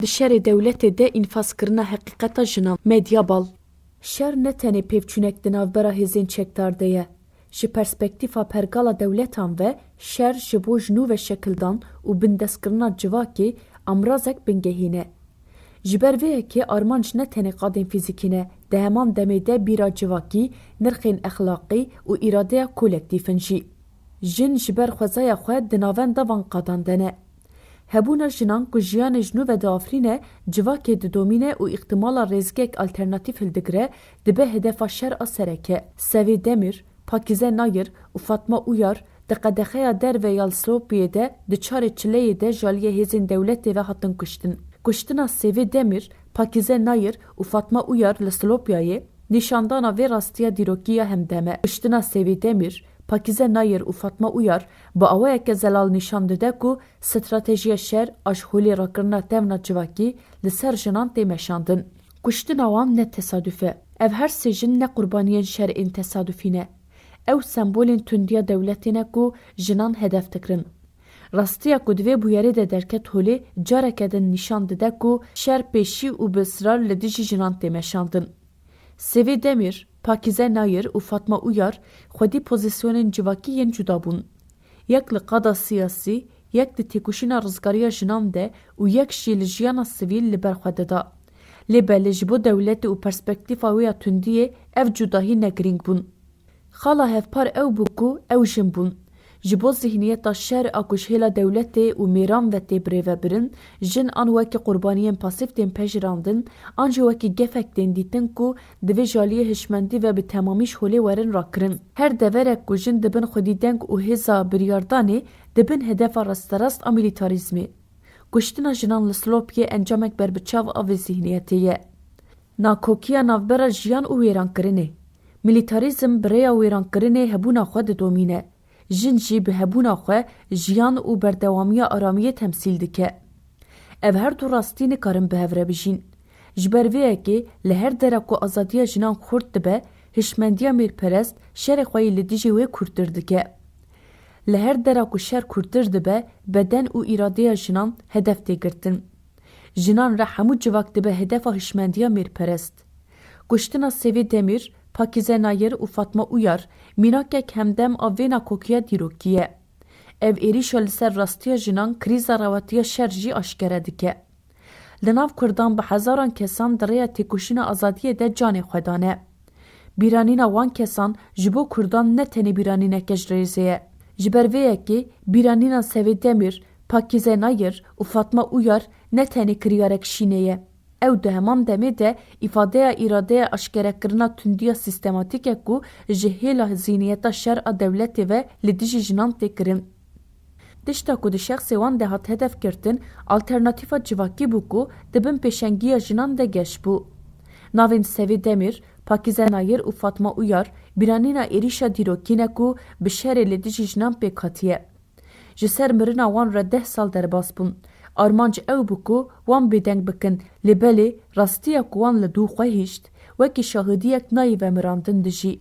Di şerê dewletê de înfazkirina heqîqeta jinan, medya bal. Şer ne tenê pêvçûnek di navbera hêzên çekdar de ye. Ji perspektîfa pergala dewletan ve şer ji bo jinû ve şekildan û bindestkirina civakê amrazek bingehîne. Ji ber vê yekê armanc ne tenê qadên fîzîkî ne, di heman demê de bîra civakî, nirxên exlaqî û îradeya kolektîfin jî. Jin ji ber xwezaya xwe di navenda van qadan de ne. Hebûna jinan ku jiyanê jinû ve diafrîne, civakê didomîne û îxtimala rêzgehek alternatîv hildigire, dibe hedefa şer a sereke. Sevê Demîr, Pakîze Nayir û Fatma Uyar di qedexeya derve ya Silopiyê de di çarê çileyê de ji aliyê hêzên dewletê ve hatin kuştin. Kuştina Sevê Demîr, Pakîze Nayir û Fatma Uyar li Silopiyayê nîşandana vê rastiya dîrokiya hemdeme. Kuştina Sevê Demîr, Pakîze Nayir û Fatma Uyar bi awayeke zelal nîşan dide ku stratejiya şer a ji holê rakirina tevna civakî li ser jinan tê meşandin. Kuştina wan ne tesadüf e. Ev her sê jin ne qurbaniyên şerên tesadüfî ne. Ew sembolên tundiya dewletê ne ku jinan hedef dikirin. Rastiya ku divê bûyerê de derket holê careke din nîşan dide ku şer pêşî û bi israr li dijî jinan tê meşandin. Sevê Demîr, Pakîze Nayir û Fatma Uyar xwedî pozisyonên civakî yên cuda bûn. Yek li qada siyasî, yek di têkoşîna rizgariya jinan de û yek jî li jiyana sivîl li ber xwe dida. Lê belê ji bo dewletê û perspektîfa wê ya tundiyê ev cudahî ne girîng bûn. Xala hevpar ew bû ku ew jin bûn. Ji bo zihniyeta şer a ku ji hêla dewletê û mêran ve tê birêvebirin, jin an wekî qurbaniyên pasîv tên pejirandin, an jî wekî gefek tên dîtin ku divê ji aliyê hişmendî ve bi temamî ji holê werin rakirin. Her deverek ku jin dibin xwedîdeng û hêza biryardanê dibin hedefa rasterast a milîtarîzmê. Kuştina jinan li Silopiyê encamek berbiçav a vê zihniyetê ye. Nakokiya navbera jiyan û wêrankirinê. Milîtarîzm bi rêya wêrankirinê hebûna xwe didomîne. Jin jî bi hebûna xwe jiyan û berdewamiya aramiyê temsîl dike. Ev her du rastî nikarin bi hev re bijîn. Ji ber vê yekê li her dere ku azadiya jinan xurt dibe, hişmendiya mêrperest şerê xwe yê li dijî wê kûrtir dike. Li her dere ku şer kûrtir dibe, beden û îradeya jinan hedef tê girtin. Jinan re hemû civak dibe hedefa hişmendiya mêrperest. Kuştina Sevê Demîr, Pakîze Nayir û Fatma Uyar mînakek hemdem a vê nakokiya dîrokî ye. Ev êrîşa li ser rastiya jinan krîza rawatiya şer jî aşkere dike. Li nav Kurdan bi hezaran kesan di rêya têkoşîna azadiyê de canê xwe dane. Bîranîna wan kesan ji bo Kurdan ne tenê bîranîneke ji rêzê ye. Ji ber vê yekê bîranîna Sevê Demîr, Pakîze Nayir û Fatma Uyar ne tenê kiryarek şînê ye. Ew di heman demê de îfadeya îradeya aşkerekirina tundiya sîstematîk e ku ji hêla zihniyeta şer a dewletê ve li dijî jinan tê kirin. Tişta ku di şexsê wan de hat hedef girtin, alternatîfa civakî bû ku dibin pêşengiya jinan de geş bû. Navên Sevê Demîr, Pakîze Nayir û Fatma Uyar bîranîna êrîşa dîrokî ne ku bi şerê li dijî jinan pêk hatiye. Ji ser mirina wan re 10 sal derbas bûn. Armanc ew bû ku wan bêdeng bikin, lê belê rastiya ku wan li dû xwe hîşt, wekî şahidiyek nayê vemirandin dijî.